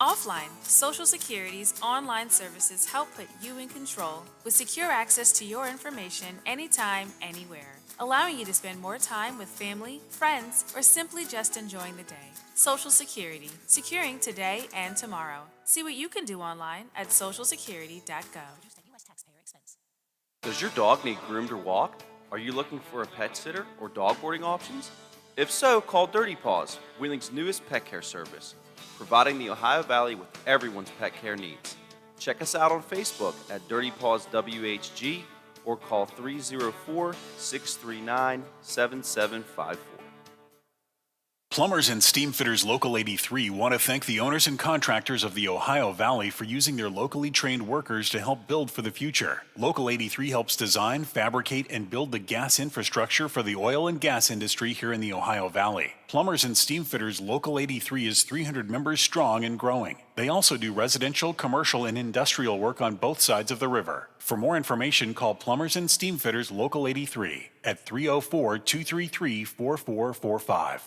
Offline, Social Security's online services help put you in control with secure access to your information anytime, anywhere, allowing you to spend more time with family, friends, or simply just enjoying the day. Social Security, securing today and tomorrow. See what you can do online at socialsecurity.gov. Does your dog need groomed or walked? Are you looking for a pet sitter or dog boarding options? If so, call Dirty Paws, Wheeling's newest pet care service, providing the Ohio Valley with everyone's pet care needs. Check us out on Facebook at Dirty Paws WHG or call 304-639-7754. Plumbers and Steamfitters Local 83 want to thank the owners and contractors of the Ohio Valley for using their locally trained workers to help build for the future. Local 83 helps design, fabricate, and build the gas infrastructure for the oil and gas industry here in the Ohio Valley. Plumbers and Steamfitters Local 83 is 300 members strong and growing. They also do residential, commercial, and industrial work on both sides of the river. For more information, call Plumbers and Steamfitters Local 83 at 304-233-4445.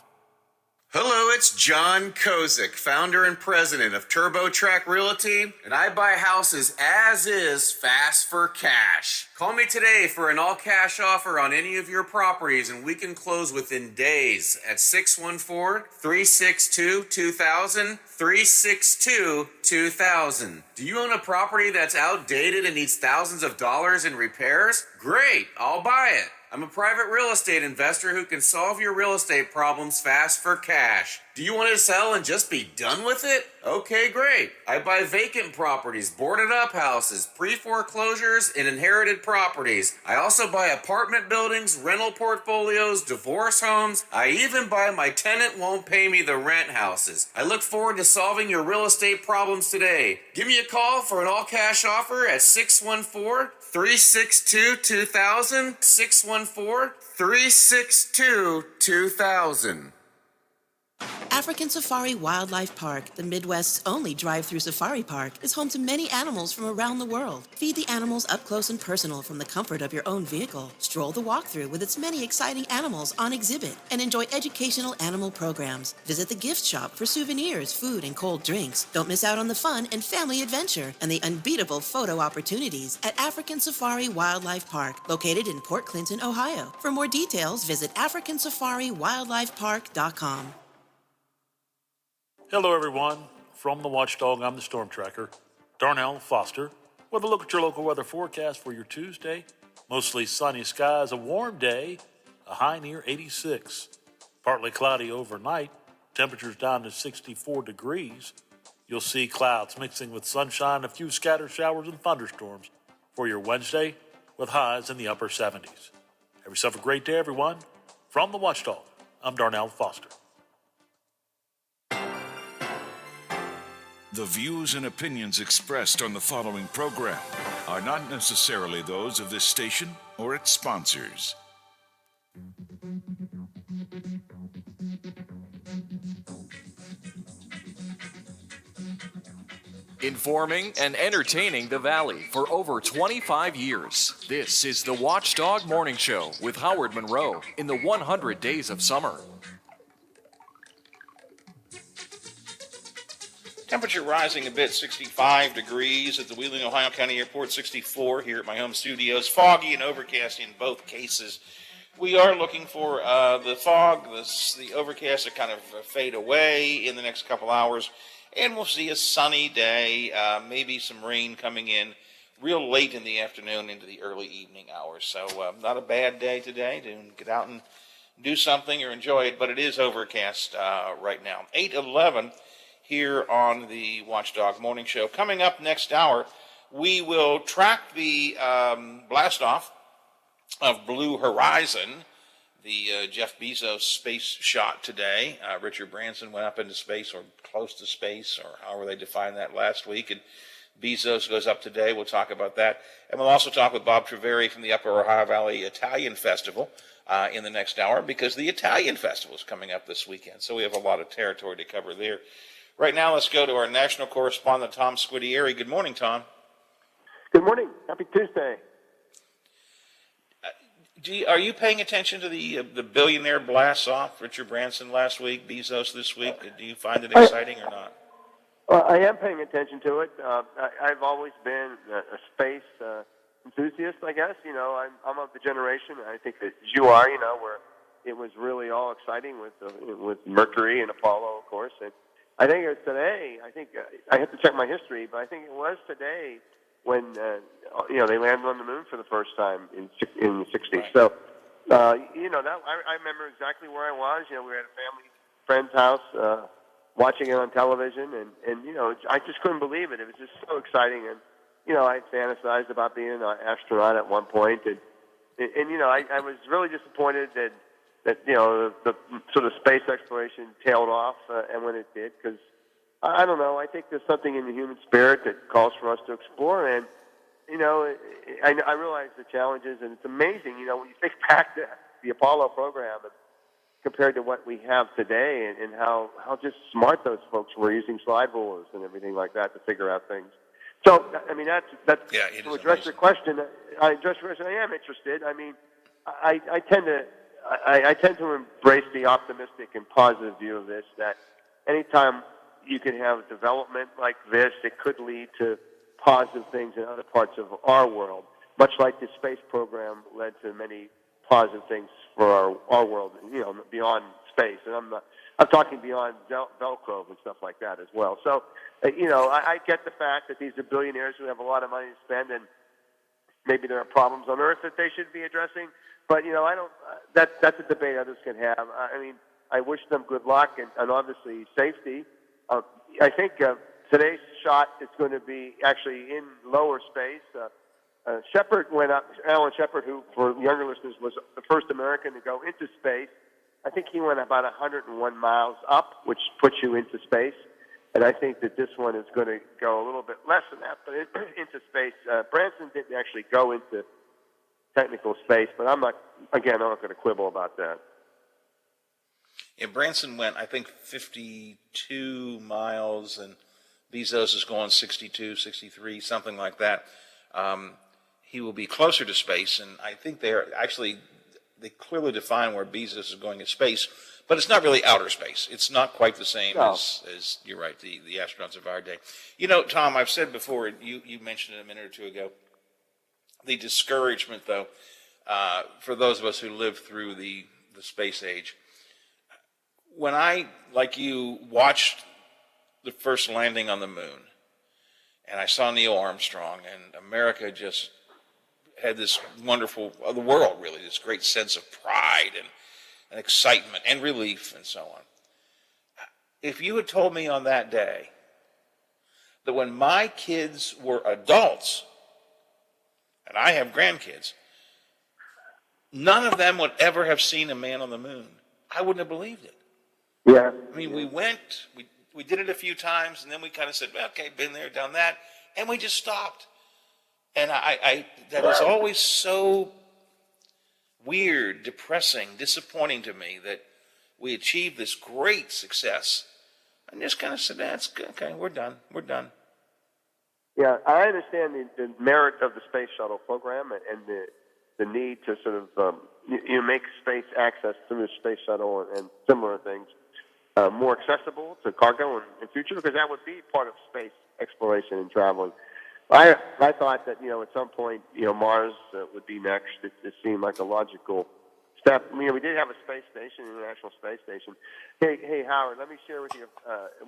Hello, it's John Kozik, founder and president of TurboTrack Realty, and I buy houses as is, fast for cash. Call me today for an all-cash offer on any of your properties, and we can close within days at 614-362-2000, 362-2000. Do you own a property that's outdated and needs thousands of dollars in repairs? Great, I'll buy it. I'm a private real estate investor who can solve your real estate problems fast for cash. Do you want to sell and just be done with it? Okay, great. I buy vacant properties, boarded up houses, pre-foreclosures, and inherited properties. I also buy apartment buildings, rental portfolios, divorce homes. I even buy my tenant won't pay me the rent houses. I look forward to solving your real estate problems today. Give me a call for an all-cash offer at 614-362-2000, 614-362-2000. African Safari Wildlife Park, the Midwest's only drive-through safari park, is home to many animals from around the world. Feed the animals up close and personal from the comfort of your own vehicle. Stroll the walkthrough with its many exciting animals on exhibit and enjoy educational animal programs. Visit the gift shop for souvenirs, food, and cold drinks. Don't miss out on the fun and family adventure and the unbeatable photo opportunities at African Safari Wildlife Park, located in Port Clinton, Ohio. For more details, visit africansafariwildlifepark.com. Hello everyone, from the Watchdog, I'm the Storm Tracker, Darnell Foster, with a look at your local weather forecast for your Tuesday. Mostly sunny skies, a warm day, a high near 86. Partly cloudy overnight, temperatures down to 64 degrees. You'll see clouds mixing with sunshine, a few scattered showers and thunderstorms for your Wednesday, with highs in the upper 70s. Have yourself a great day, everyone. From the Watchdog, I'm Darnell Foster. The views and opinions expressed on the following program are not necessarily those of this station or its sponsors. Informing and entertaining the Valley for over 25 years. This is the Watchdog Morning Show with Howard Monroe in the 100 Days of Summer. Temperature rising a bit, 65 degrees at the Wheeling, Ohio County Airport, 64 here at my home studios. Foggy and overcast in both cases. We are looking for the fog, the overcast to kind of fade away in the next couple hours, and we'll see a sunny day, maybe some rain coming in real late in the afternoon into the early evening hours. So not a bad day today to get out and do something or enjoy it, but it is overcast right now. 8:11 here on the Watchdog Morning Show. Coming up next hour, we will track the blast-off of Blue Horizon, the Jeff Bezos space shot today. Richard Branson went up into space, or close to space, or however they defined that last week, and Bezos goes up today. We'll talk about that. And we'll also talk with Bob Treveri from the Upper Ohio Valley Italian Festival in the next hour, because the Italian Festival is coming up this weekend, so we have a lot of territory to cover there. Right now, let's go to our national correspondent, Tom Squidieri. Good morning, Tom. Good morning. Happy Tuesday. Are you paying attention to the billionaire blasts off? Richard Branson last week, Bezos this week. Do you find it exciting or not? Well, I am paying attention to it. I've always been a space enthusiast, I guess. You know, I'm of the generation, I think that you are, you know, where it was really all exciting with Mercury and Apollo, of course. And I think it's today, I have to check my history, but I think it was today when, you know, they landed on the moon for the first time in the 60s. Right. So, you know, that I remember exactly where I was. You know, we were at a family friend's house, watching it on television, and you know, I just couldn't believe it. It was just so exciting, and you know, I fantasized about being an astronaut at one point, and you know, I was really disappointed that you know the sort of space exploration tailed off, and when it did, because I don't know, I think there's something in the human spirit that calls for us to explore, and you know, I realize the challenges, and it's amazing, you know, when you think back to the Apollo program and compared to what we have today, and how just smart those folks were using slide rulers and everything like that to figure out things. So, I mean, that's to address your question. I am interested. I mean, I tend to embrace the optimistic and positive view of this. That anytime you can have development like this, it could lead to positive things in other parts of our world, much like the space program led to many positive things for our world, you know, beyond space, and I'm talking beyond Velcro and stuff like that as well. So, you know, I get the fact that these are billionaires who have a lot of money to spend, and maybe there are problems on Earth that they should be addressing. But you know, I don't. That's a debate others can have. I mean, I wish them good luck and obviously safety. I think today's shot is going to be actually in lower space. Shepard went up, Alan Shepard, who, for younger listeners, was the first American to go into space. I think he went about 101 miles up, which puts you into space. And I think that this one is going to go a little bit less than that, but into space. Branson didn't actually go into technical space, but I'm not going to quibble about that. Yeah, Branson went, I think, 52 miles, and Bezos is going 62, 63, something like that. He will be closer to space, and I think they clearly define where Bezos is going in space, but it's not really outer space. It's not quite the same as you're right, the astronauts of our day. You know, Tom, I've said before, you mentioned it a minute or two ago, the discouragement, though, for those of us who lived through the space age. When I, like you, watched the first landing on the moon, and I saw Neil Armstrong, and America just had this wonderful, the world really, this great sense of pride and excitement and relief and so on. If you had told me on that day that when my kids were adults, and I have grandkids, none of them would ever have seen a man on the moon, I wouldn't have believed it. Yeah. I mean, we went, we did it a few times, and then we kind of said, well, okay, been there, done that, and we just stopped. And that was always so weird, depressing, disappointing to me that we achieved this great success. And just kind of said, that's good, okay, we're done. Yeah, I understand the merit of the space shuttle program and the need to sort of make space access through the space shuttle and similar things more accessible to cargo in future, because that would be part of space exploration and traveling. I thought that, you know, at some point, you know, Mars would be next. It seemed like a logical step. You know, we did have a space station, International Space Station. Hey, Howard, let me share with you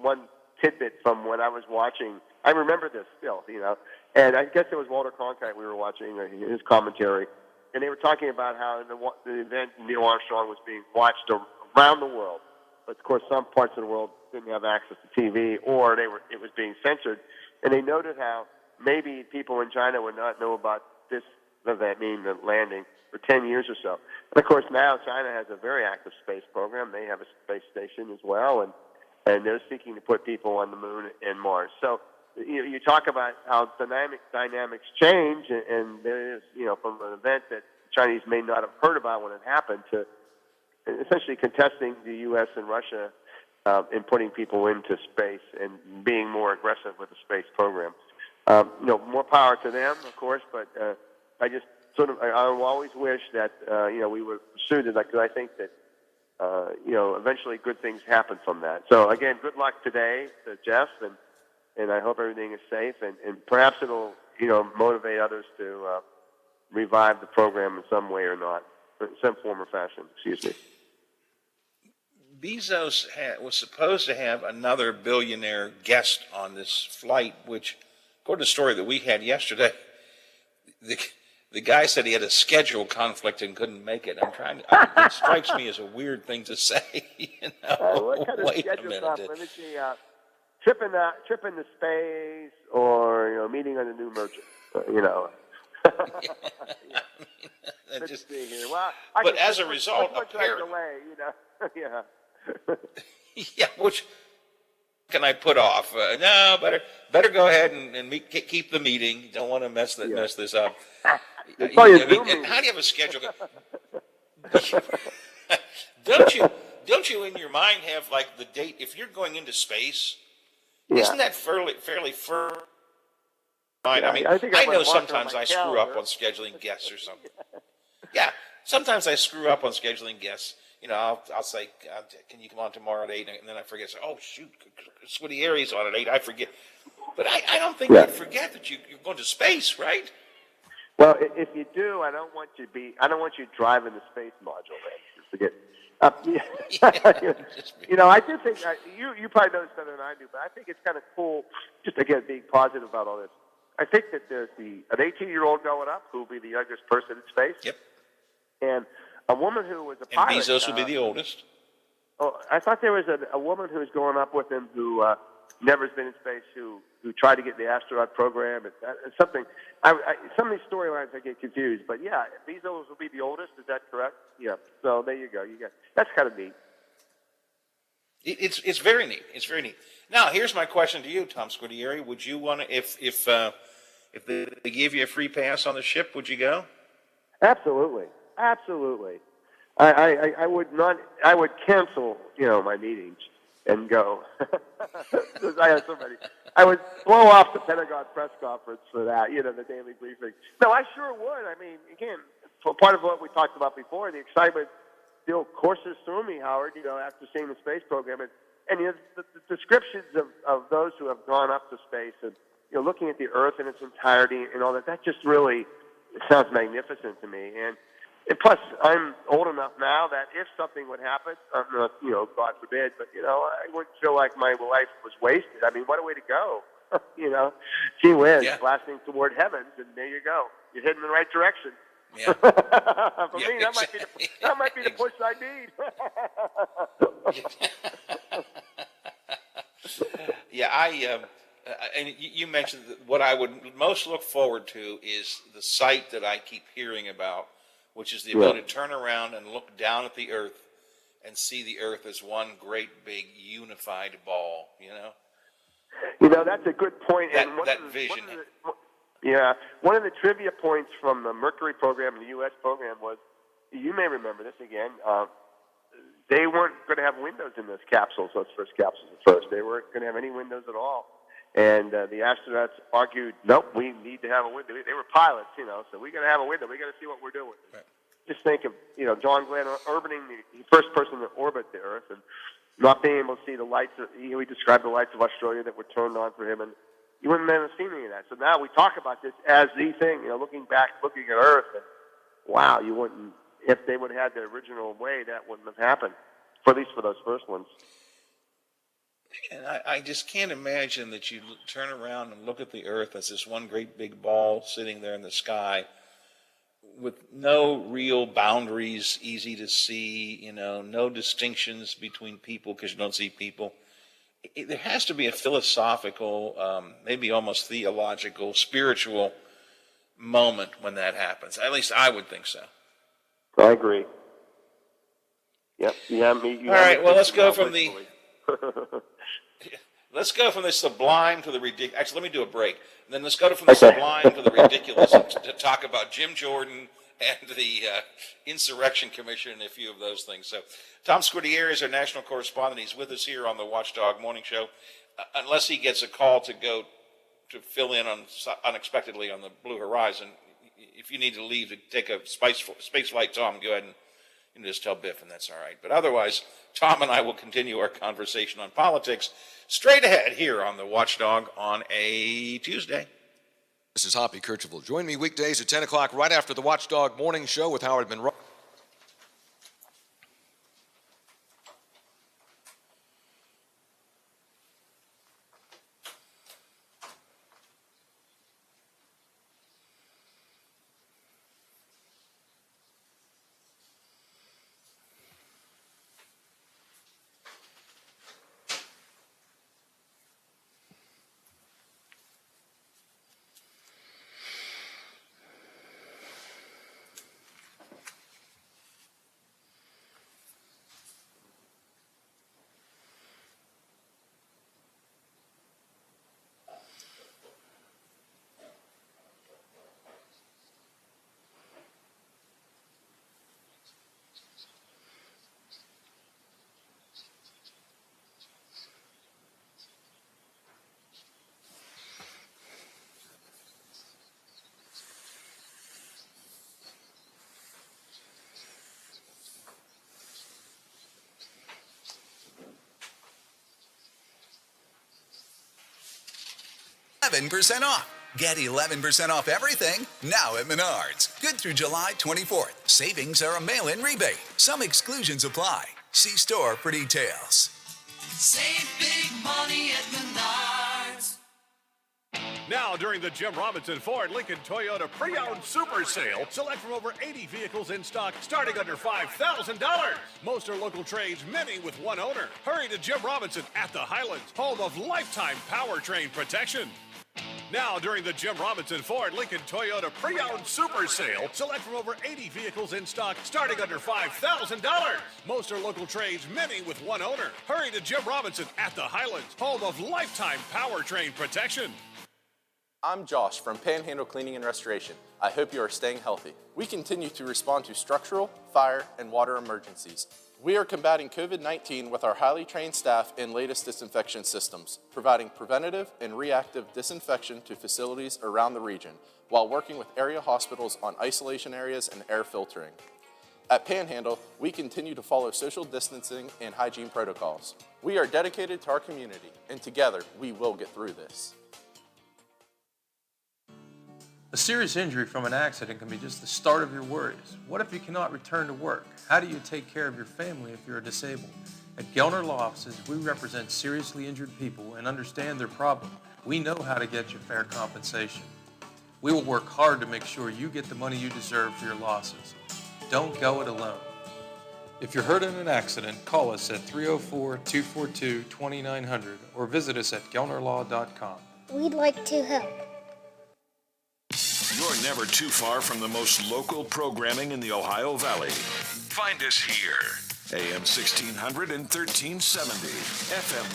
one tidbit from when I was watching. I remember this still, you know, and I guess it was Walter Cronkite we were watching, his commentary, and they were talking about how the event Neil Armstrong was being watched around the world. But of course, some parts of the world didn't have access to TV, or it was being censored. And they noted how maybe people in China would not know about this event, meaning the landing, for 10 years or so. And of course, now China has a very active space program. They have a space station as well, and they're seeking to put people on the moon and Mars. So you talk about how dynamics change, and there is, you know, from an event that Chinese may not have heard about when it happened to essentially contesting the U.S. and Russia in putting people into space and being more aggressive with the space program. You know, more power to them, of course, but I just sort of, I always wish that, you know, we would pursue it, because I think that, you know, eventually good things happen from that. So, again, good luck today to Jeff, and and I hope everything is safe, and perhaps it'll motivate others to revive the program in some way or not, in some form or fashion. Excuse me. Bezos was supposed to have another billionaire guest on this flight, which, according to the story that we had yesterday, the guy said he had a schedule conflict and couldn't make it. It strikes me as a weird thing to say. What kind of Wait a schedule minute. conflict? Let me see. Trip into space, or meeting on a new merchant. Let's see here. Well, but as a result, what apparently, delay, yeah. yeah, which can I put off? No, better go ahead and keep the meeting. Don't want to mess this up. It's probably a Zoom and how do you have a schedule? Don't you in your mind have like the date? If you're going into space, isn't that fairly firm? Yeah, I mean, I know sometimes I screw up on scheduling guests or something. Yeah, sometimes I screw up on scheduling guests. I'll say, can you come on tomorrow at 8? And then I forget. So, oh, shoot, Squiddy on at 8. I forget. But I don't think you'd forget that you're going to space, right? Well, if you do, I don't want you driving the space module. Man. Forget. I do think you probably know this better than I do, but I think it's kind of cool. Just again, being positive about all this. I think that there's an 18-year-old going up who will be the youngest person in space. Yep. And a woman who was a pilot. And Bezos will be the oldest. Oh, I thought there was a woman who was going up with him who never has been in space, who tried to get the astronaut program. It's something. Some of these storylines I get confused, but yeah, Bezos will be the oldest. Is that correct? Yeah. So there you go. That's kind of neat. It's very neat. It's very neat. Now, here's my question to you, Tom Scudieri. Would you want to, if they gave you a free pass on the ship, would you go? Absolutely. I would not. I would cancel, my meetings and go. I have so many. I would blow off the Pentagon press conference for that. The daily briefing. No, I sure would. I mean, again, part of what we talked about before, the excitement still courses through me, Howard. After seeing the space program and the descriptions of those who have gone up to space and looking at the Earth in its entirety and all that just really sounds magnificent to me. And plus, I'm old enough now that if something would happen, God forbid, but I wouldn't feel like my life was wasted. I mean, what a way to go! Gee whiz, blasting toward heavens, and there you go. You're heading in the right direction. Yeah. For me, that might be the push I need. Yeah, and you mentioned that what I would most look forward to is the sight that I keep hearing about, which is the ability to turn around and look down at the Earth and see the Earth as one great big unified ball. That's a good point. That vision. One of the trivia points from the Mercury program and the U.S. program was, you may remember this again, they weren't going to have windows in those capsules, those first capsules at first. They weren't going to have any windows at all. And the astronauts argued, nope, we need to have a window. They were pilots, so we got to have a window. We got to see what we're doing. Right. Just think of, John Glenn orbiting the first person to orbit the Earth and not being able to see the lights. He described the lights of Australia that were turned on for him, and you wouldn't have seen any of that. So now we talk about this as the thing, looking back, looking at Earth, and wow, you wouldn't, if they would have had the original way, that wouldn't have happened, at least for those first ones. And I just can't imagine that you turn around and look at the Earth as this one great big ball sitting there in the sky with no real boundaries, easy to see, no distinctions between people because you don't see people. There has to be a philosophical, maybe almost theological, spiritual moment when that happens. At least I would think so. I agree. Yep. All right. Well, let's go from the sublime to the ridiculous. Actually, let me do a break. And then let's go from the sublime to the ridiculous to talk about Jim Jordan and the Insurrection Commission and a few of those things. So, Tom Scudieri is our national correspondent. He's with us here on the Watchdog Morning Show. Unless he gets a call to go to fill in unexpectedly on the Blue Horizon, if you need to leave to take a space flight, Tom, go ahead and and just tell Biff, and that's all right. But otherwise, Tom and I will continue our conversation on politics straight ahead here on the Watchdog on a Tuesday. This is Hoppy Kercheval. Join me weekdays at 10 o'clock right after the Watchdog Morning Show with Howard Monroe. %11 off. Get 11% off everything now at Menards. Good through July 24th. Savings are a mail-in rebate. Some exclusions apply. See store for details. Save big money at Menards. Now, during the Jim Robinson Ford Lincoln Toyota Pre-Owned Super Sale, select from over 80 vehicles in stock starting under $5,000. Most are local trades, many with one owner. Hurry to Jim Robinson at the Highlands, home of lifetime powertrain protection. Now, during the Jim Robinson Ford Lincoln Toyota Pre-Owned Super Sale, select from over 80 vehicles in stock starting under $5,000. Most are local trades, many with one owner. Hurry to Jim Robinson at the Highlands, home of lifetime powertrain protection. I'm Josh from Panhandle Cleaning and Restoration. I hope you are staying healthy. We continue to respond to structural, fire, and water emergencies. We are combating COVID-19 with our highly trained staff and latest disinfection systems, providing preventative and reactive disinfection to facilities around the region, while working with area hospitals on isolation areas and air filtering. At Panhandle, we continue to follow social distancing and hygiene protocols. We are dedicated to our community, and together we will get through this. A serious injury from an accident can be just the start of your worries. What if you cannot return to work? How do you take care of your family if you're disabled? At Gelner Law Offices, we represent seriously injured people and understand their problem. We know how to get you fair compensation. We will work hard to make sure you get the money you deserve for your losses. Don't go it alone. If you're hurt in an accident, call us at 304-242-2900 or visit us at gelnerlaw.com. We'd like to help. You're never too far from the most local programming in the Ohio Valley. Find us here. AM 1600 and 1370. FM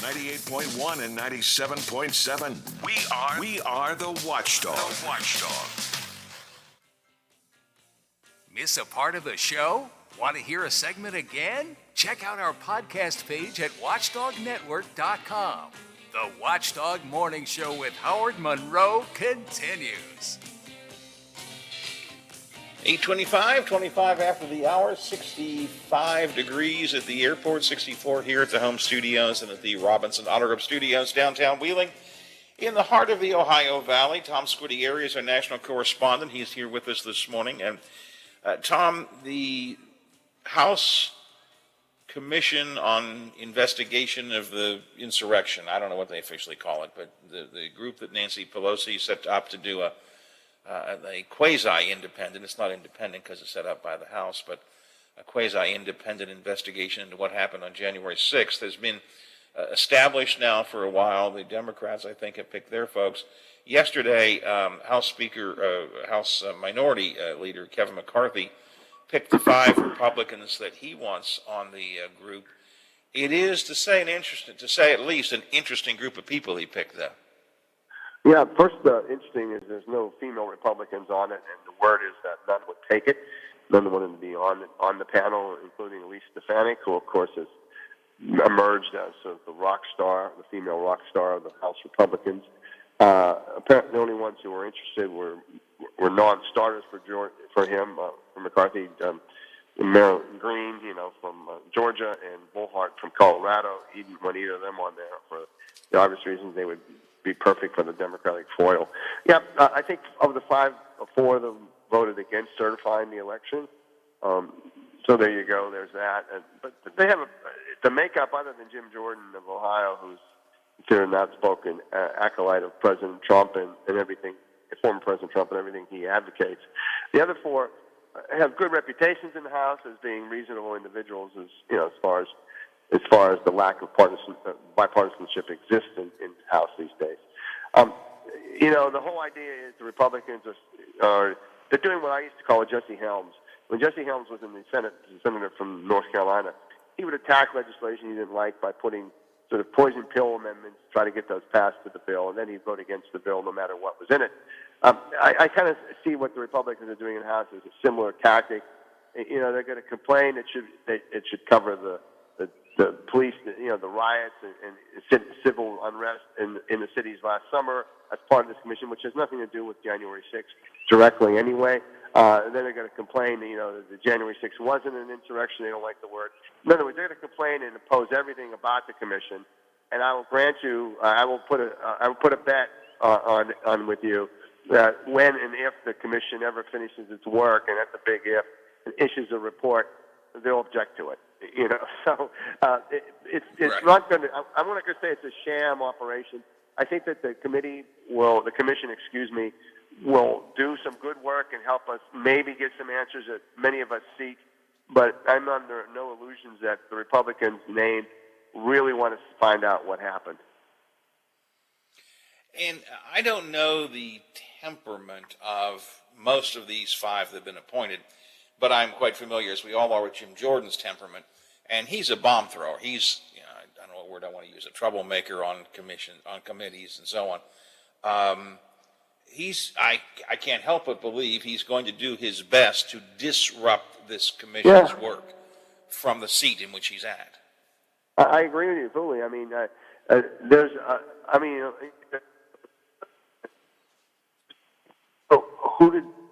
98.1 and 97.7. We are the Watchdog. The Watchdog. Miss a part of the show? Want to hear a segment again? Check out our podcast page at watchdognetwork.com. The Watchdog Morning Show with Howard Monroe continues. 8:25, 25 after the hour, 65 degrees at the airport, 64 here at the home studios and at the Robinson Auto Group Studios, downtown Wheeling, in the heart of the Ohio Valley. Tom Squitieri is our national correspondent. He's here with us this morning. And Tom, the House Commission on Investigation of the Insurrection, I don't know what they officially call it, but the group that Nancy Pelosi set up to do a quasi-independent, it's not independent because it's set up by the House, but a quasi-independent investigation into what happened on January 6th has been established now for a while. The Democrats, I think, have picked their folks. Yesterday, House Minority Leader Kevin McCarthy picked the 5 Republicans that he wants on the group. It is, to say at least, an interesting group of people he picked, though. Yeah, first, interesting is there's no female Republicans on it, and the word is that none would take it. None wanted to be on the panel, including Elise Stefanik, who, of course, has emerged as sort of the rock star, the female rock star of the House Republicans. Apparently, the only ones who were interested were non-starters for him, for McCarthy. Merrill Green, from Georgia, and Bullhart from Colorado. You didn't want either of them on there for the obvious reasons. They would be perfect for the Democratic foil. Yeah, I think of the four of them voted against certifying the election. So there you go. There's that. But they have the makeup other than Jim Jordan of Ohio, who's considered an outspoken acolyte of President Trump and everything, former President Trump and everything he advocates. The other four have good reputations in the House as being reasonable individuals, as far as the lack of bipartisanship exists in the House these days. The whole idea is the Republicans they're doing what I used to call a Jesse Helms. When Jesse Helms was in the Senate, the senator from North Carolina, he would attack legislation he didn't like by putting sort of poison pill amendments, try to get those passed to the bill, and then he'd vote against the bill no matter what was in it. I kind of see what the Republicans are doing in the House as a similar tactic. They're going to complain. It should cover the police, the riots and civil unrest in the cities last summer as part of this commission, which has nothing to do with January 6th directly anyway. Then they're going to complain that the January 6th wasn't an insurrection. They don't like the word. In other words, they're going to complain and oppose everything about the commission. And I will grant you, I will put a bet on with you that when and if the commission ever finishes its work, and that's a big if, and issues a report, they'll object to it. So it's right. Not going to. I'm not going to say it's a sham operation. I think that the commission, will do some good work and help us maybe get some answers that many of us seek. But I'm under no illusions that the Republicans named really want to find out what happened. And I don't know the temperament of most of these five that have been appointed, but I'm quite familiar, as we all are, with Jim Jordan's temperament. And he's a bomb thrower. He's, I don't know what word I want to use, a troublemaker on committees and so on. I can't help but believe he's going to do his best to disrupt this commission's work from the seat in which he's at. I agree with you fully. I mean,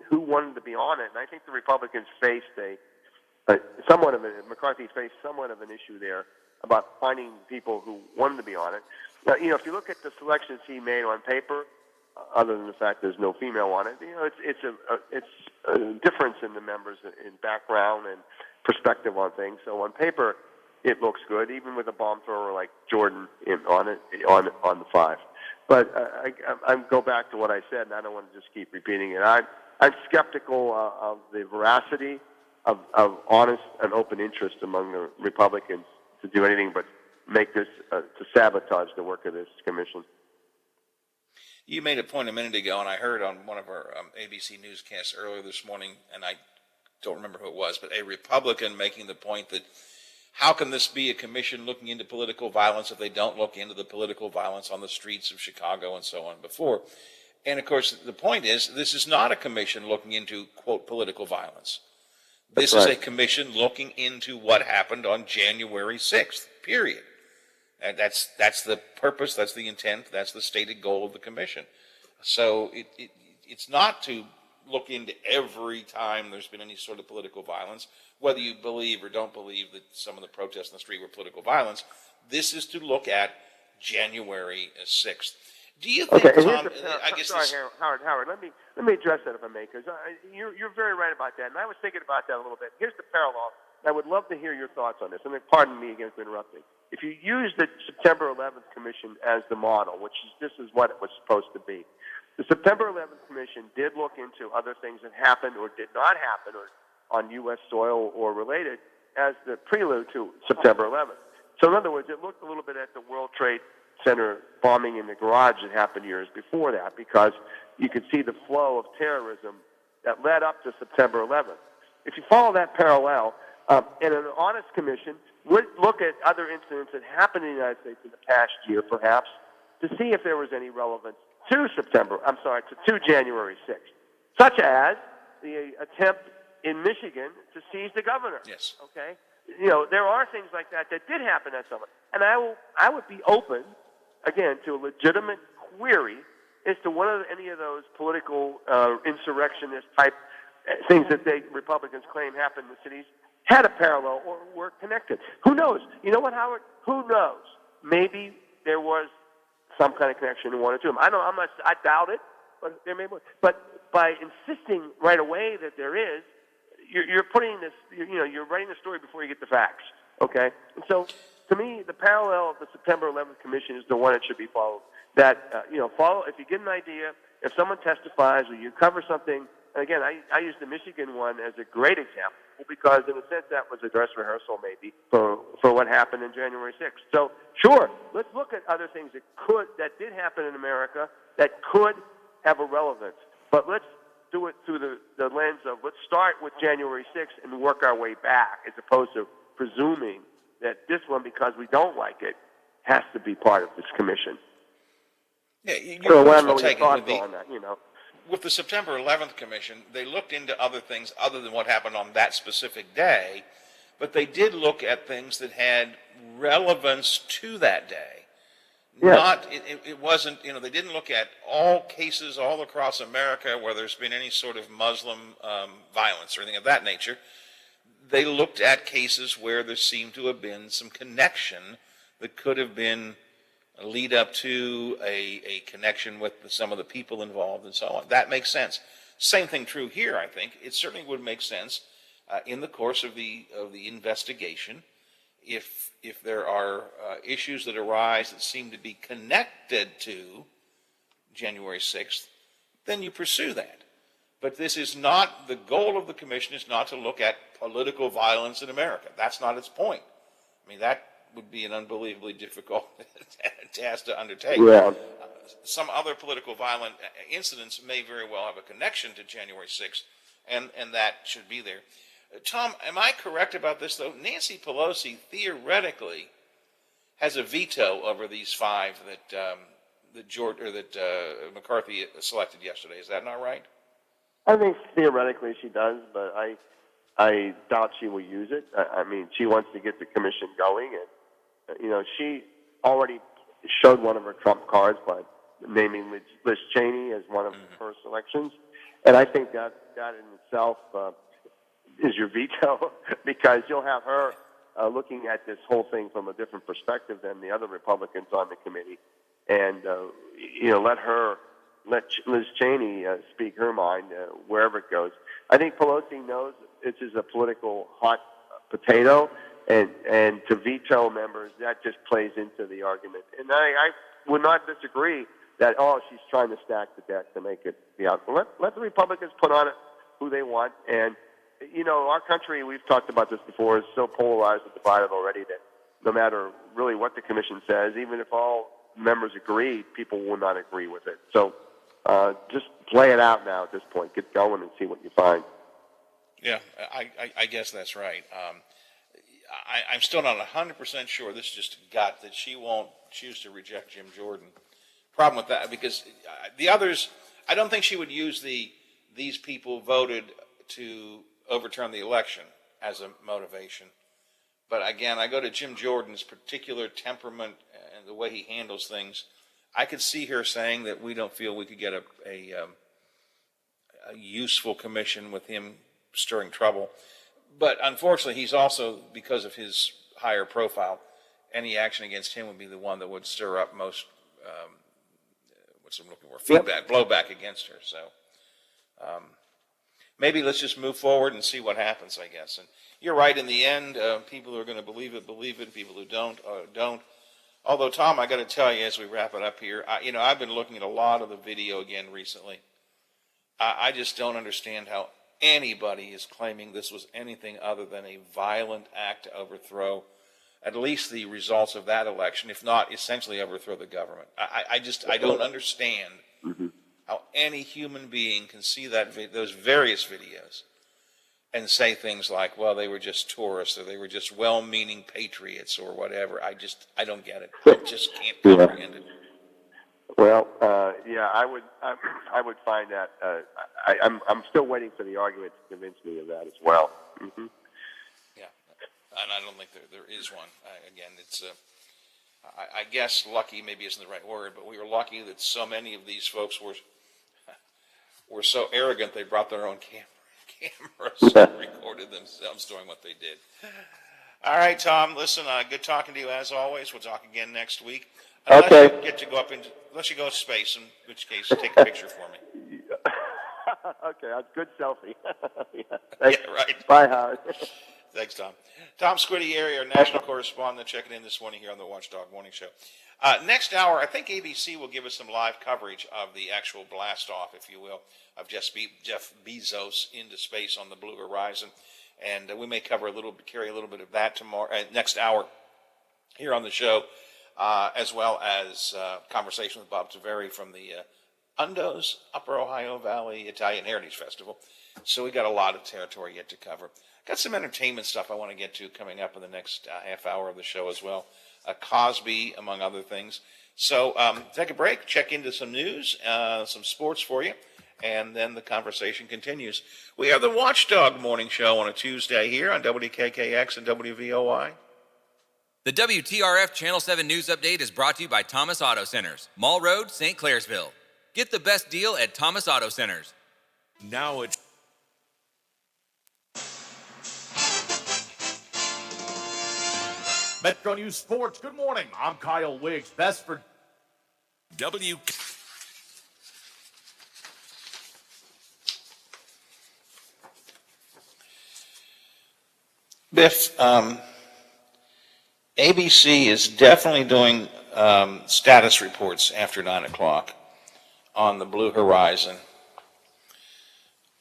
who wanted to be on it? And I think the Republicans faced McCarthy faced somewhat of an issue there about finding people who wanted to be on it. Now, if you look at the selections he made on paper, other than the fact there's no female on it, it's a difference in the members in background and perspective on things. So on paper, it looks good, even with a bomb thrower like Jordan on the five. But I go back to what I said, and I don't want to just keep repeating it. I'm skeptical of the veracity of honest and open interest among the Republicans to do anything but make this to sabotage the work of this commission. You made a point a minute ago, and I heard on one of our ABC newscasts earlier this morning, and I don't remember who it was, but a Republican making the point that how can this be a commission looking into political violence if they don't look into the political violence on the streets of Chicago and so on before? And, of course, the point is this is not a commission looking into, quote, political violence. This is a commission looking into what happened on January 6th, period. And that's the purpose, that's the intent, that's the stated goal of the commission. So it's not to look into every time there's been any sort of political violence, whether you believe or don't believe that some of the protests in the street were political violence. This is to look at January 6th. Do you think, Tom, Howard, let me address that if I may, because you're very right about that, and I was thinking about that a little bit. Here's the parallel. I would love to hear your thoughts on this, and pardon me again for interrupting. If you use the September 11th Commission as the model, this is what it was supposed to be, the September 11th Commission did look into other things that happened or did not happen or on U.S. soil or related as the prelude to September 11th. So in other words, it looked a little bit at the World Trade Center bombing in the garage that happened years before that, because you could see the flow of terrorism that led up to September 11th. If you follow that parallel, and an honest commission would look at other incidents that happened in the United States in the past year, perhaps, to see if there was any relevance to January 6th, such as the attempt in Michigan to seize the governor. Yes. Okay? There are things like that did happen that summer. And I would be open, again, to a legitimate query as to any of those political insurrectionist type things that Republicans claim happened in the cities. had a parallel or were connected. Who knows? You know what, Howard? Who knows? Maybe there was some kind of connection in one or two of them. I doubt it, but there may be. But by insisting right away that there is, you're putting this, you're writing the story before you get the facts, okay? And so, to me, the parallel of the September 11th Commission is the one that should be followed. That, follow, if you get an idea, if someone testifies or you cover something, and again, I use the Michigan one as a great example because in a sense that was a dress rehearsal maybe for what happened in January 6th. So, sure, let's look at other things that did happen in America that could have a relevance. But let's do it through the lens of let's start with January 6th and work our way back as opposed to presuming that this one, because we don't like it, has to be part of this commission. Yeah, So I don't know what your thoughts are on that, With the September 11th Commission, they looked into other things other than what happened on that specific day, but they did look at things that had relevance to that day. Yeah. It wasn't, they didn't look at all cases all across America where there's been any sort of Muslim violence or anything of that nature. They looked at cases where there seemed to have been some connection that could have been a lead up to a connection with some of the people involved and so on. That makes sense. Same thing true here, I think. It certainly would make sense in the course of the investigation if there are issues that arise that seem to be connected to January 6th, then you pursue that. But this is not, the goal of the commission is not to look at political violence in America. That's not its point. I mean, that would be an unbelievably difficult task to undertake. Yeah. Some other political violent incidents may very well have a connection to January 6th, and that should be there. Tom, am I correct about this, though? Nancy Pelosi theoretically has a veto over these five that McCarthy selected yesterday. Is that not right? I think theoretically she does, but I doubt she will use it. I mean, she wants to get the commission going, and she already showed one of her trump cards by naming Liz Cheney as one of her selections, and I think that in itself is your veto because you'll have her looking at this whole thing from a different perspective than the other Republicans on the committee, and let Liz Cheney speak her mind wherever it goes. I think Pelosi knows this is a political hot potato, and to veto members, that just plays into the argument. And I would not disagree that, she's trying to stack the deck to make it the outcome. Let the Republicans put on it who they want. And, our country, we've talked about this before, is so polarized and divided already that no matter really what the commission says, even if all members agree, people will not agree with it. So just play it out now at this point. Get going and see what you find. Yeah, I guess that's right. I'm still not 100% sure this is just a gut that she won't choose to reject Jim Jordan. Problem with that, because the others, I don't think she would use these people voted to overturn the election as a motivation. But again, I go to Jim Jordan's particular temperament and the way he handles things. I could see her saying that we don't feel we could get a useful commission with him stirring trouble. But unfortunately, he's also, because of his higher profile, any action against him would be the one that would stir up most, what's I'm looking for, feedback, blowback against her. So maybe let's just move forward and see what happens, I guess. And you're right, in the end, people who are going to believe it, people who don't. Although, Tom, I got to tell you as we wrap it up here, I've been looking at a lot of the video again recently. I just don't understand how anybody is claiming this was anything other than a violent act to overthrow at least the results of that election, if not essentially overthrow the government. I don't understand how any human being can see those various videos and say things like, well, they were just tourists or they were just well-meaning patriots or whatever. I don't get it. I just can't comprehend it. Well, I would find that. I'm still waiting for the argument to convince me of that as well. Mm-hmm. Yeah, and I don't think there is one. Again, it's I guess lucky maybe isn't the right word, but we were lucky that so many of these folks were so arrogant they brought their own cameras recorded themselves doing what they did. All right, Tom, listen, good talking to you as always. We'll talk again next week. Unless you get to go up into, unless you go to space, in which case, take a picture for me. Okay, a good selfie. Thanks. Yeah, right. Bye, Howard. Thanks, Tom. Tom Squittieri, our national correspondent, checking in this morning here on the Watchdog Morning Show. Next hour, I think ABC will give us some live coverage of the actual blast-off, if you will, of Jeff Bezos into space on the Blue Horizon. And we may carry a little bit of that tomorrow, next hour here on the show, as well as conversation with Bob Taveri from the UNDO's Upper Ohio Valley Italian Heritage Festival. So we got a lot of territory yet to cover. Got some entertainment stuff I want to get to coming up in the next half hour of the show as well. Cosby, among other things. So take a break, check into some news, some sports for you, and then the conversation continues. We have the Watchdog Morning Show on a Tuesday here on WKKX and WVOI. The WTRF Channel 7 News Update is brought to you by Thomas Auto Centers, Mall Road, St. Clairsville. Get the best deal at Thomas Auto Centers. Now it's Metro News Sports. Good morning. I'm Kyle Wiggs. Best for Biff, ABC is definitely doing status reports after 9 o'clock on the Blue Horizon.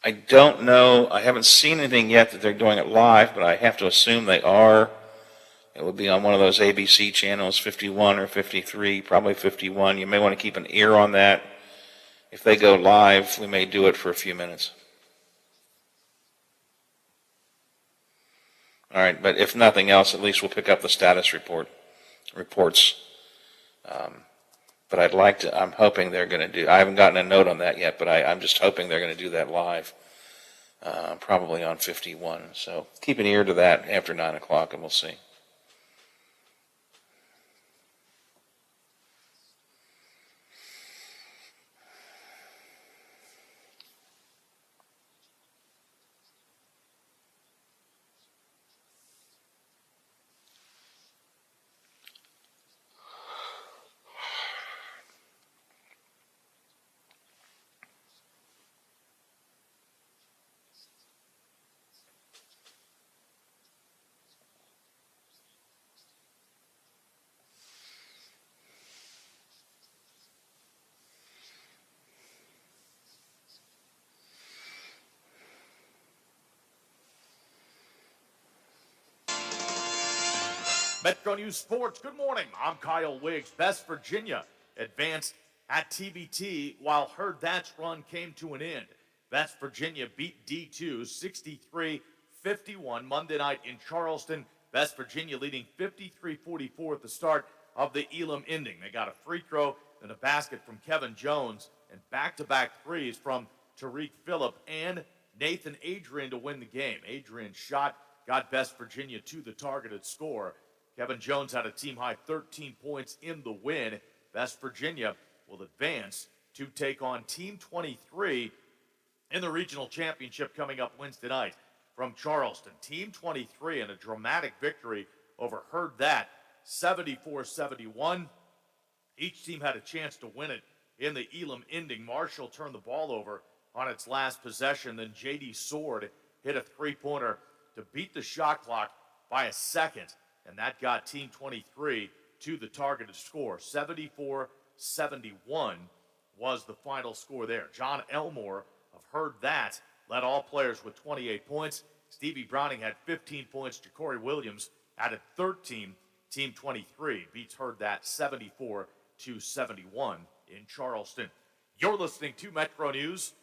I don't know. I haven't seen anything yet that they're doing it live, but I have to assume they are. It would be on one of those ABC channels, 51 or 53, probably 51. You may want to keep an ear on that. If they go live, we may do it for a few minutes. All right, but if nothing else, at least we'll pick up the status reports. But I'm hoping they're going to do, I haven't gotten a note on that yet, but I'm just hoping they're going to do that live, probably on 51. So keep an ear to that after 9 o'clock and we'll see. Metro News Sports. Good morning. I'm Kyle Wiggs. Best Virginia advanced at TBT while Heard That's run came to an end. Best Virginia beat D2 63-51 Monday night in Charleston. Best Virginia leading 53-44 at the start of the Elam ending. They got a free throw and a basket from Kevin Jones and back-to-back threes from Tariq Phillip and Nathan Adrian to win the game. Adrian shot, got Best Virginia to the targeted score. Kevin Jones had a team-high 13 points in the win. West Virginia will advance to take on Team 23 in the regional championship coming up Wednesday night from Charleston. Team 23 in a dramatic victory over Heard That, 74-71. Each team had a chance to win it in the Elam ending. Marshall turned the ball over on its last possession. Then J.D. Sword hit a three-pointer to beat the shot clock by a second. And that got Team 23 to the targeted score. 74-71 was the final score there. John Elmore of Heard That led all players with 28 points. Stevie Browning had 15 points. Ja'Cory Williams added 13. Team 23 beats Heard That 74-71 in Charleston. You're listening to Metro News,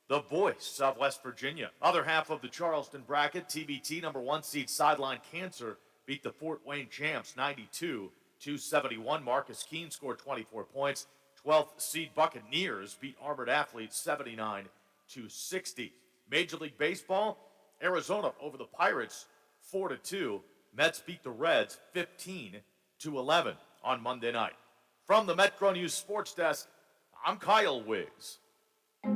the voice of West Virginia. Other half of the Charleston bracket, TBT number 1 seed Sideline Cancer beat the Fort Wayne Champs 92-71. Marcus Keene scored 24 points. 12th seed Buccaneers beat Armored Athletes 79-60. Major League Baseball, Arizona over the Pirates 4-2. Mets beat the Reds 15-11 on Monday night. From the Metro News Sports Desk, I'm Kyle Wiggs.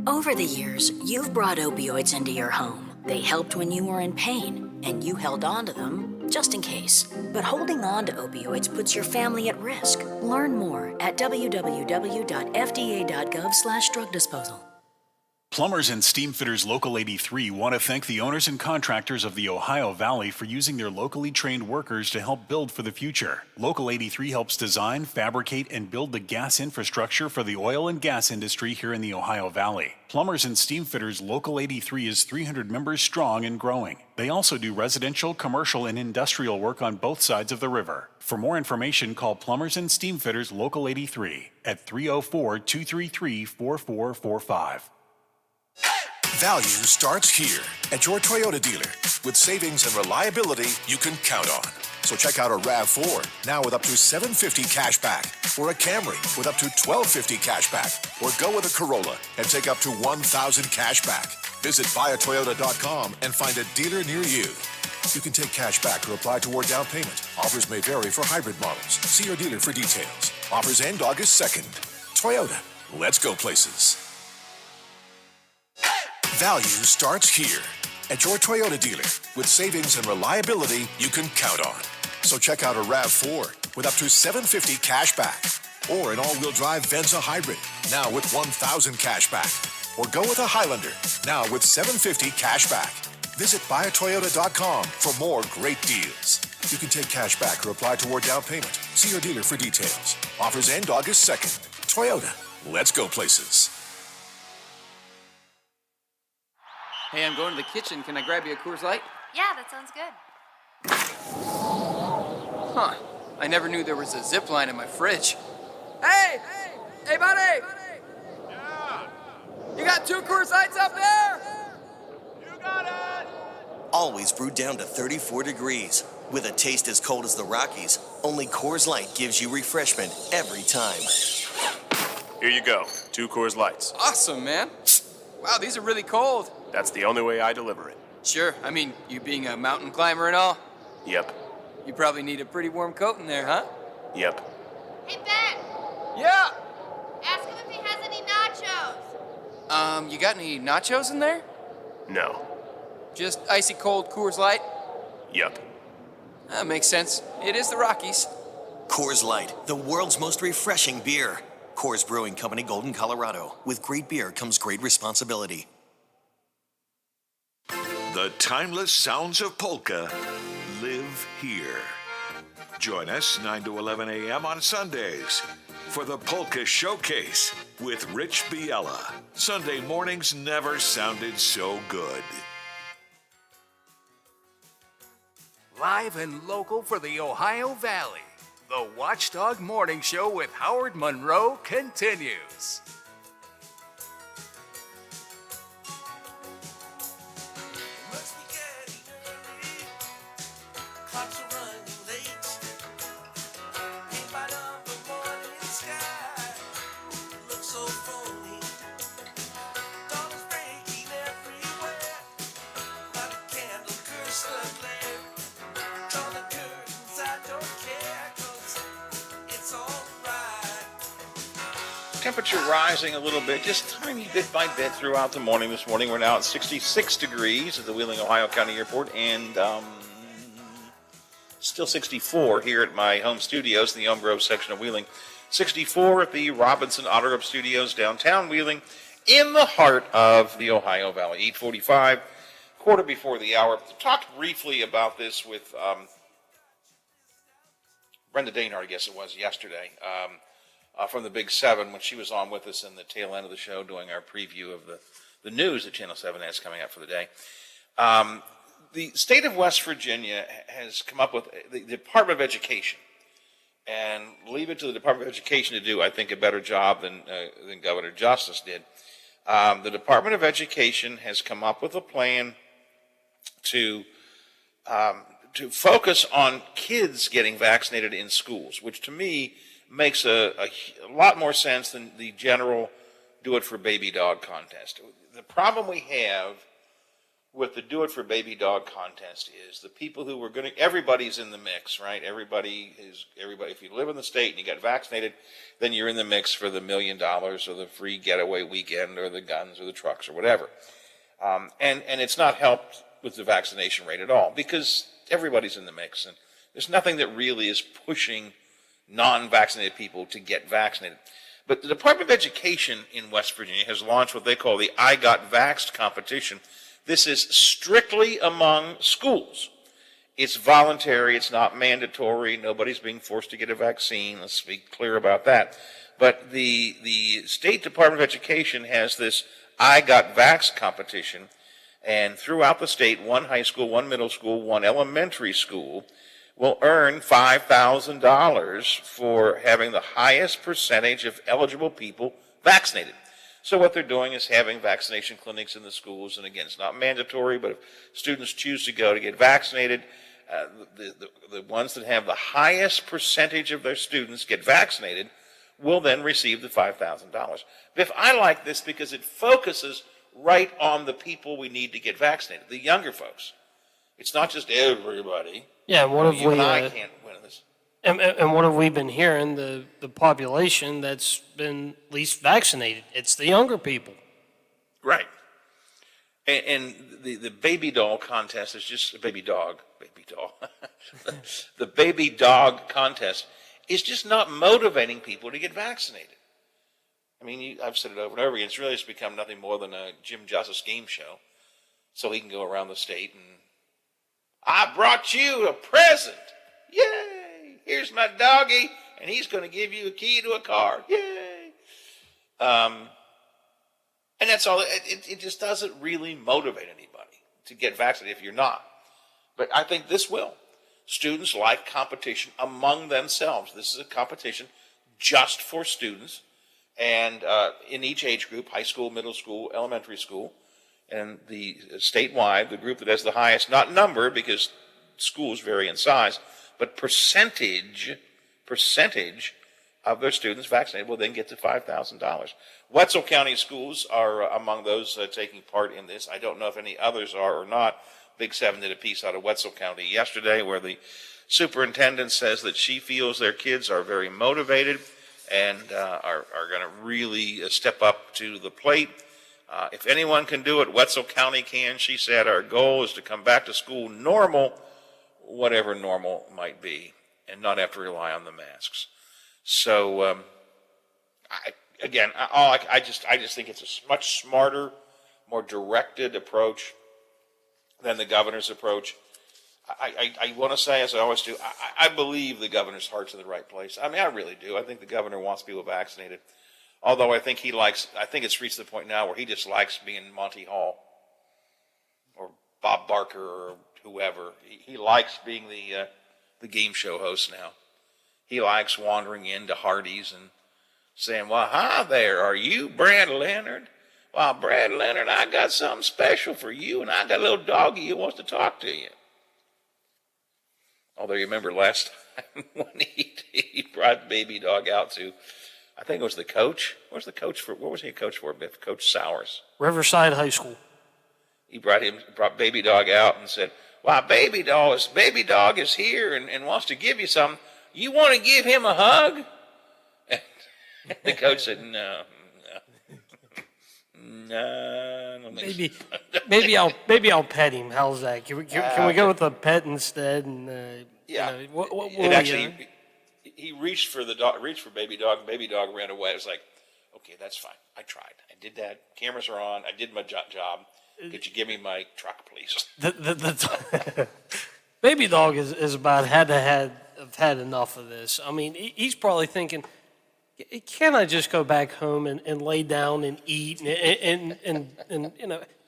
Over the years, you've brought opioids into your home. They helped when you were in pain, and you held on to them just in case. But holding on to opioids puts your family at risk. Learn more at www.fda.gov/drug disposal. Plumbers and Steamfitters Local 83 want to thank the owners and contractors of the Ohio Valley for using their locally trained workers to help build for the future. Local 83 helps design, fabricate, and build the gas infrastructure for the oil and gas industry here in the Ohio Valley. Plumbers and Steamfitters Local 83 is 300 members strong and growing. They also do residential, commercial, and industrial work on both sides of the river. For more information, call Plumbers and Steamfitters Local 83 at 304-233-4445. Value starts here at your Toyota dealer with savings and reliability you can count on. So check out a RAV4 now with up to $750 cash back, or a Camry with up to $1,250 cash back, or go with a Corolla and take up to $1,000 cash back. Visit buyatoyota.com and find a dealer near you. You can take cash back or apply toward down payment. Offers may vary for hybrid models. See your dealer for details. Offers end August 2nd. Toyota, let's go places. Value starts here at your Toyota dealer with savings and reliability you can count on. So check out a RAV4 with up to $750 cash back, or an all-wheel drive Venza Hybrid now with $1,000 cash back, or go with a Highlander now with $750 cash back. Visit buyatoyota.com for more great deals. You can take cash back or apply toward down payment. See your dealer for details. Offers end August 2nd. Toyota, let's go places. Hey, I'm going to the kitchen. Can I grab you a Coors Light? Yeah, that sounds good. Huh. I never knew there was a zip line in my fridge. Hey! Hey, buddy! Yeah? You got 2 Coors Lights up there? You got it! Always brewed down to 34 degrees. With a taste as cold as the Rockies, only Coors Light gives you refreshment every time. Here you go. 2 Coors Lights. Awesome, man. Wow, these are really cold. That's the only way I deliver it. Sure. I mean, you being a mountain climber and all. Yep. You probably need a pretty warm coat in there, huh? Yep. Hey, Ben! Yeah! Ask him if he has any nachos. You got any nachos in there? No. Just icy cold Coors Light? Yep. That makes sense. It is the Rockies. Coors Light, the world's most refreshing beer. Coors Brewing Company, Golden, Colorado. With great beer comes great responsibility. The timeless sounds of polka live here. Join us 9 to 11 a.m. on Sundays for the Polka Showcase with Rich Biella. Sunday mornings never sounded so good. Live and local for the Ohio Valley, the Watchdog Morning Show with Howard Monroe continues. Temperature rising a little bit, just tiny bit by bit throughout the morning. This morning we're now at 66 degrees at the Wheeling, Ohio County Airport, and still 64 here at my home studios in the Elm Grove section of Wheeling. 64 at the Robinson Auto Group Studios downtown Wheeling in the heart of the Ohio Valley. 8:45, quarter before the hour. Talked briefly about this with Brenda Daynard, I guess it was, yesterday. From the Big 7 when she was on with us in the tail end of the show doing our preview of the news that Channel 7 has coming up for the day. The state of West Virginia has come up with the Department of Education, and leave it to the Department of Education to do, I think, a better job than Governor Justice did. The Department of Education has come up with a plan to focus on kids getting vaccinated in schools, which to me makes a lot more sense than the general Do It for Baby Dog contest. The problem we have with the Do It for Baby Dog contest is the people who were going to, everybody's in the mix, right? Everybody. If you live in the state and you got vaccinated, then you're in the mix for the $1 million or the free getaway weekend or the guns or the trucks or whatever. And it's not helped with the vaccination rate at all because everybody's in the mix. And there's nothing that really is pushing non-vaccinated people to get vaccinated. But the Department of Education in West Virginia has launched what they call the I Got Vaxxed competition. This is strictly among schools. It's voluntary. It's not mandatory. Nobody's being forced to get a vaccine. Let's be clear about that. But the State Department of Education has this I Got Vaxxed competition. And throughout the state, one high school, one middle school, one elementary school will earn $5,000 for having the highest percentage of eligible people vaccinated. So what they're doing is having vaccination clinics in the schools, and again, it's not mandatory, but if students choose to go to get vaccinated, the ones that have the highest percentage of their students get vaccinated will then receive the $5,000. Biff, I like this because it focuses right on the people we need to get vaccinated, the younger folks. It's not just everybody. Yeah, what have you we? And I can't win this. And what have we been hearing? The population that's been least vaccinated. It's the younger people. Right. And the baby doll contest is just a baby doll. The baby dog contest is just not motivating people to get vaccinated. I mean, I've said it over and over again. It's really just become nothing more than a Jim Justice game show, so he can go around the state and I brought you a present. Yay! Here's my doggy, and he's going to give you a key to a car. Yay! And that's all. It just doesn't really motivate anybody to get vaccinated if you're not. But I think this will. Students like competition among themselves. This is a competition just for students, and in each age group, high school, middle school, elementary school. And the statewide, the group that has the highest, not number because schools vary in size, but percentage of their students vaccinated will then get to $5,000. Wetzel County schools are among those taking part in this. I don't know if any others are or not. Big Seven did a piece out of Wetzel County yesterday where the superintendent says that she feels their kids are very motivated and are going to really step up to the plate. If anyone can do it, Wetzel County can. She said our goal is to come back to school normal, whatever normal might be, and not have to rely on the masks. So, I just think it's a much smarter, more directed approach than the governor's approach. I want to say, as I always do, I believe the governor's heart's in the right place. I mean, I really do. I think the governor wants people vaccinated. Although I think it's reached the point now where he just likes being Monty Hall or Bob Barker or whoever. He likes being the game show host now. He likes wandering into Hardee's and saying, well, hi there, are you Brad Leonard? Well, Brad Leonard, I got something special for you, and I got a little doggy who wants to talk to you. Although you remember last time when he brought baby dog out to, I think it was the coach. What was he a coach for, Biff? Coach Sowers. Riverside High School. He brought baby dog out and said, well, baby dog is here and wants to give you something. You want to give him a hug? And the coach said, no. Maybe I'll pet him. How's that? Can we go with a pet instead? And yeah. He reached for baby dog. And baby dog ran away. I was like, okay, that's fine. I tried. I did that. Cameras are on. I did my job. Could you give me my truck, please? Baby dog is about have had enough of this. I mean, he's probably thinking, can I just go back home and lay down and eat and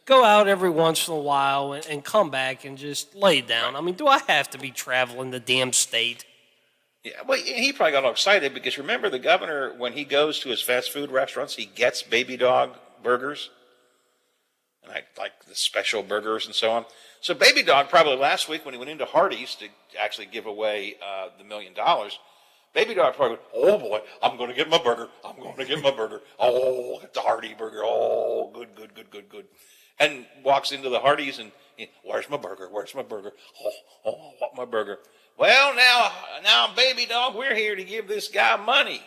go out every once in a while and come back and just lay down? I mean, do I have to be traveling the damn state? Yeah, well, he probably got all excited because remember the governor, when he goes to his fast food restaurants, he gets baby dog burgers. And I like the special burgers and so on. So baby dog probably last week when he went into Hardee's to actually give away the $1 million, baby dog probably went, oh boy, I'm going to get my burger. I'm going to get my burger. Oh, it's a Hardee's burger. Oh, good. And walks into the Hardee's and, where's my burger? Where's my burger? Oh, I want my burger. Well, now, baby dog, we're here to give this guy money.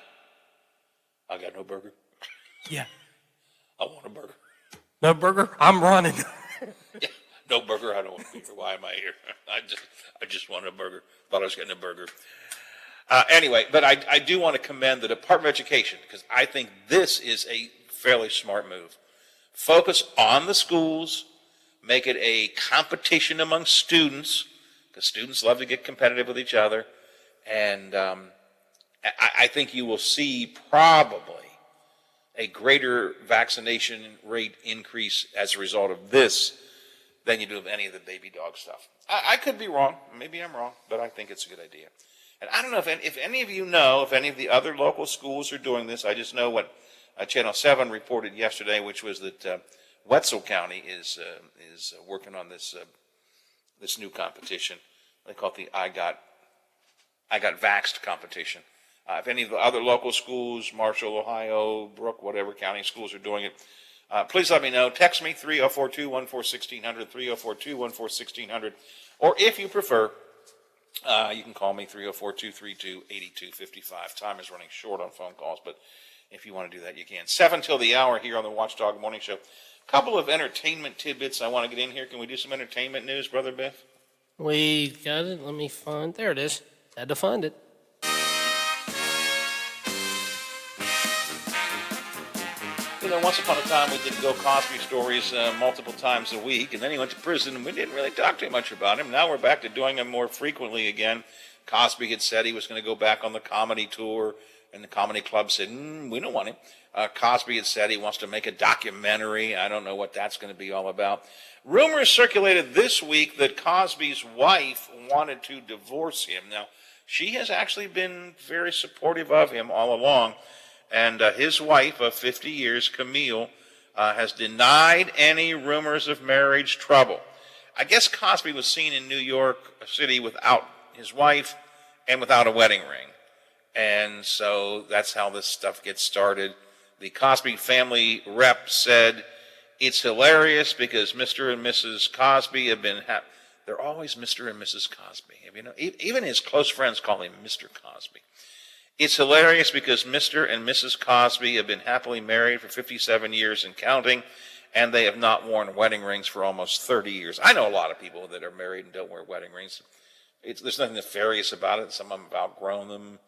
I got no burger. Yeah. I want a burger. No burger, I'm running. No burger, I don't want to be here. Why am I here? I just wanted a burger. Thought I was getting a burger. Anyway, but I do want to commend the Department of Education because I think this is a fairly smart move. Focus on the schools, make it a competition among students because students love to get competitive with each other. And I think you will see probably a greater vaccination rate increase as a result of this than you do of any of the baby dog stuff. I could be wrong. Maybe I'm wrong, but I think it's a good idea. And I don't know if any of you know if any of the other local schools are doing this. I just know what Channel 7 reported yesterday, which was that Wetzel County is working on this new competition. They call it the I Got Vaxxed competition. If any of the other local schools, Marshall, Ohio, Brook, whatever county schools are doing it, please let me know. Text me 304-214-1600, 304-214-1600, or if you prefer, you can call me 304-232-8255. Time is running short on phone calls, but if you want to do that, you can. 7 till the hour here on the Watchdog Morning Show. A couple of entertainment tidbits I want to get in here. Can we do some entertainment news, Brother Biff? We got it. Let me find. There it is. Had to find it. You know, once upon a time we did Bill Cosby stories multiple times a week, and then he went to prison, and we didn't really talk too much about him. Now we're back to doing them more frequently again. Cosby had said he was going to go back on the comedy tour, and the comedy club said, we don't want him. Cosby had said he wants to make a documentary. I don't know what that's going to be all about. Rumors circulated this week that Cosby's wife wanted to divorce him. Now, she has actually been very supportive of him all along. And his wife of 50 years, Camille, has denied any rumors of marriage trouble. I guess Cosby was seen in New York City without his wife and without a wedding ring. And so that's how this stuff gets started. The Cosby family rep said, it's hilarious because Mr. and Mrs. Cosby have been, they're always Mr. and Mrs. Cosby. You know, even his close friends call him Mr. Cosby. It's hilarious because Mr. and Mrs. Cosby have been happily married for 57 years and counting, and they have not worn wedding rings for almost 30 years. I know a lot of people that are married and don't wear wedding rings. There's nothing nefarious about it. Some of them have outgrown them.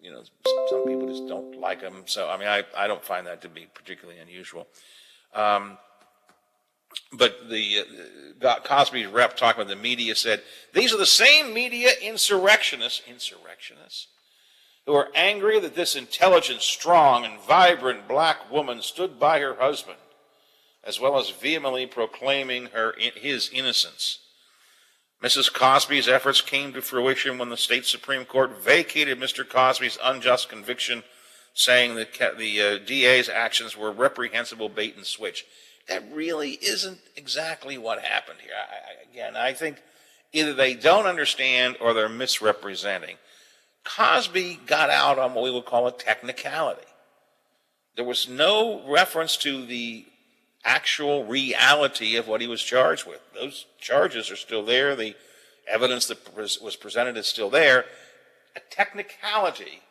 You know, some people just don't like them. So, I mean, I don't find that to be particularly unusual. But the Cosby's rep talking about the media said, these are the same media insurrectionists who are angry that this intelligent, strong, and vibrant black woman stood by her husband, as well as vehemently proclaiming his innocence. Mrs. Cosby's efforts came to fruition when the state Supreme Court vacated Mr. Cosby's unjust conviction, saying that the DA's actions were reprehensible bait and switch. That really isn't exactly what happened here. I think either they don't understand or they're misrepresenting. Cosby got out on what we would call a technicality. There was no reference to the actual reality of what he was charged with. Those charges are still there. The evidence that was presented is still there. A technicality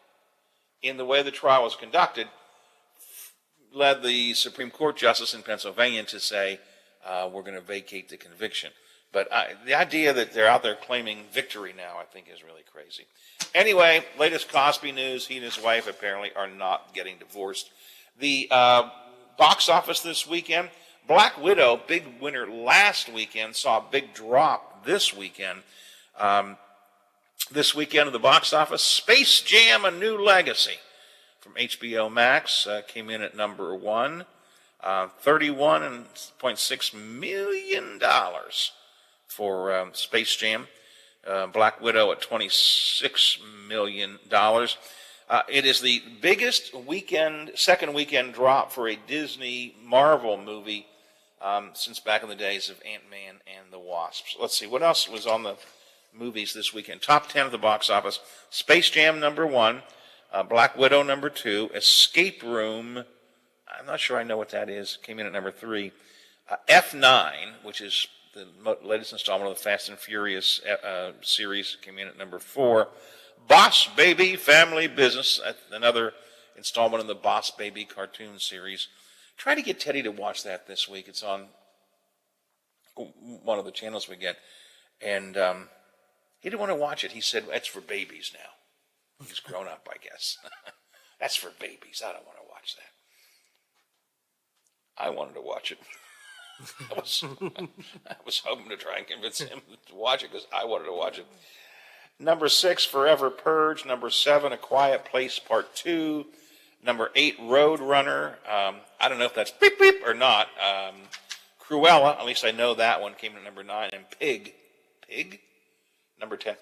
in the way the trial was conducted led the Supreme Court justice in Pennsylvania to say, we're going to vacate the conviction. But the idea that they're out there claiming victory now, I think, is really crazy. Anyway, latest Cosby news, he and his wife apparently are not getting divorced. The box office this weekend, Black Widow, big winner last weekend, saw a big drop this weekend. This weekend at the box office, Space Jam: A New Legacy from HBO Max came in at number 1, $31.6 million for Space Jam. Black Widow at $26 million. It is the biggest second weekend drop for a Disney Marvel movie since back in the days of Ant-Man and the Wasp. So let's see, what else was on the movies this weekend? Top 10 of the box office. Space Jam number 1, Black Widow number 2, Escape Room, I'm not sure I know what that is, came in at number 3. F9, which is the latest installment of the Fast and Furious series, came in at number 4. Boss Baby Family Business, another installment in the Boss Baby cartoon series, Try to get Teddy to watch that this week. It's on one of the channels we get. And he didn't want to watch it. He said, it's for babies now. He's grown up, I guess. That's for babies. I don't want to watch that. I wanted to watch it. I was hoping to try and convince him to watch it because I wanted to watch it. Number 6, Forever Purge. Number 7, A Quiet Place Part 2. Number 8, Road Runner. I don't know if that's beep beep or not. Cruella, at least I know that one, came in at number 9. And Pig, number 10.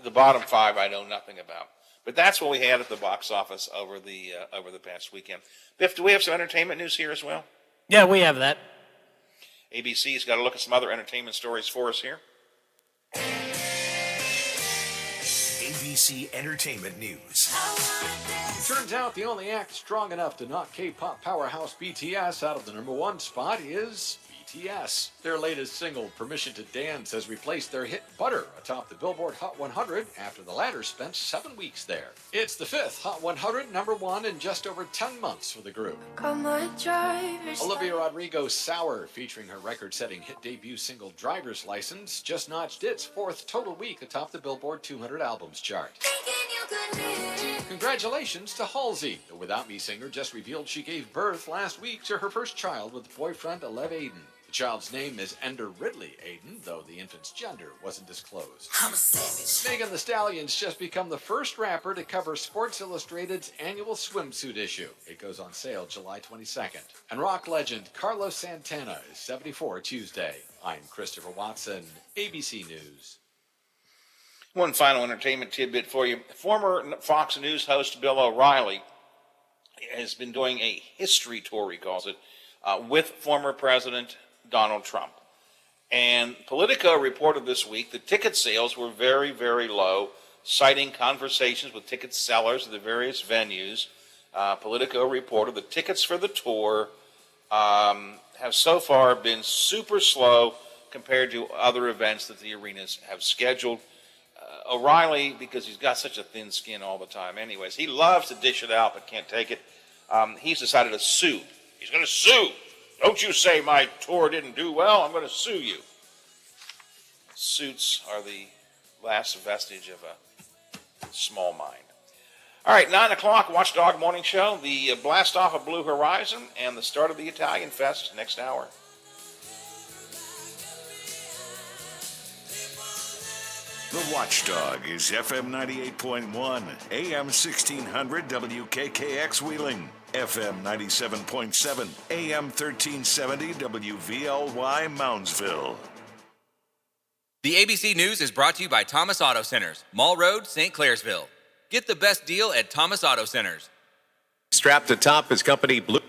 The bottom 5 I know nothing about. But that's what we had at the box office over the past weekend. Biff, do we have some entertainment news here as well? Yeah, we have that. ABC's got to look at some other entertainment stories for us here. ABC Entertainment News. Turns out the only act strong enough to knock K-pop powerhouse BTS out of the #1 spot is BTS. Their latest single, Permission to Dance, has replaced their hit Butter atop the Billboard Hot 100 after the latter spent 7 weeks there. It's the 5th Hot 100 #1 in just over 10 months for the group. Olivia Rodrigo's Sour, featuring her record-setting hit debut single Driver's License, just notched its 4th total week atop the Billboard 200 Albums chart. Congratulations to Halsey. The Without Me singer just revealed she gave birth last week to her first child with boyfriend Alev Aiden. The child's name is Ender Ridley Aiden, though the infant's gender wasn't disclosed. Megan Thee Stallion's just become the first rapper to cover Sports Illustrated's annual swimsuit issue. It goes on sale July 22nd. And rock legend Carlos Santana is 74 Tuesday. I'm Christopher Watson, ABC News. One final entertainment tidbit for you. Former Fox News host Bill O'Reilly has been doing a history tour, he calls it, with former President Donald Trump. And Politico reported this week that ticket sales were very, very low, citing conversations with ticket sellers at the various venues. Politico reported the tickets for the tour have so far been super slow compared to other events that the arenas have scheduled. O'Reilly, because he's got such a thin skin all the time anyways, he loves to dish it out but can't take it. He's decided to sue. He's going to sue. Don't you say my tour didn't do well. I'm going to sue you. Suits are the last vestige of a small mind. All right, 9 o'clock, Watchdog Morning Show, the blast off of Blue Horizon, and the start of the Italian Fest next hour. The Watchdog is FM 98.1, AM 1600 WKKX Wheeling, FM 97.7, AM 1370 WVLY Moundsville. The ABC News is brought to you by Thomas Auto Centers, Mall Road, St. Clairsville. Get the best deal at Thomas Auto Centers. Strapped atop his company Blue.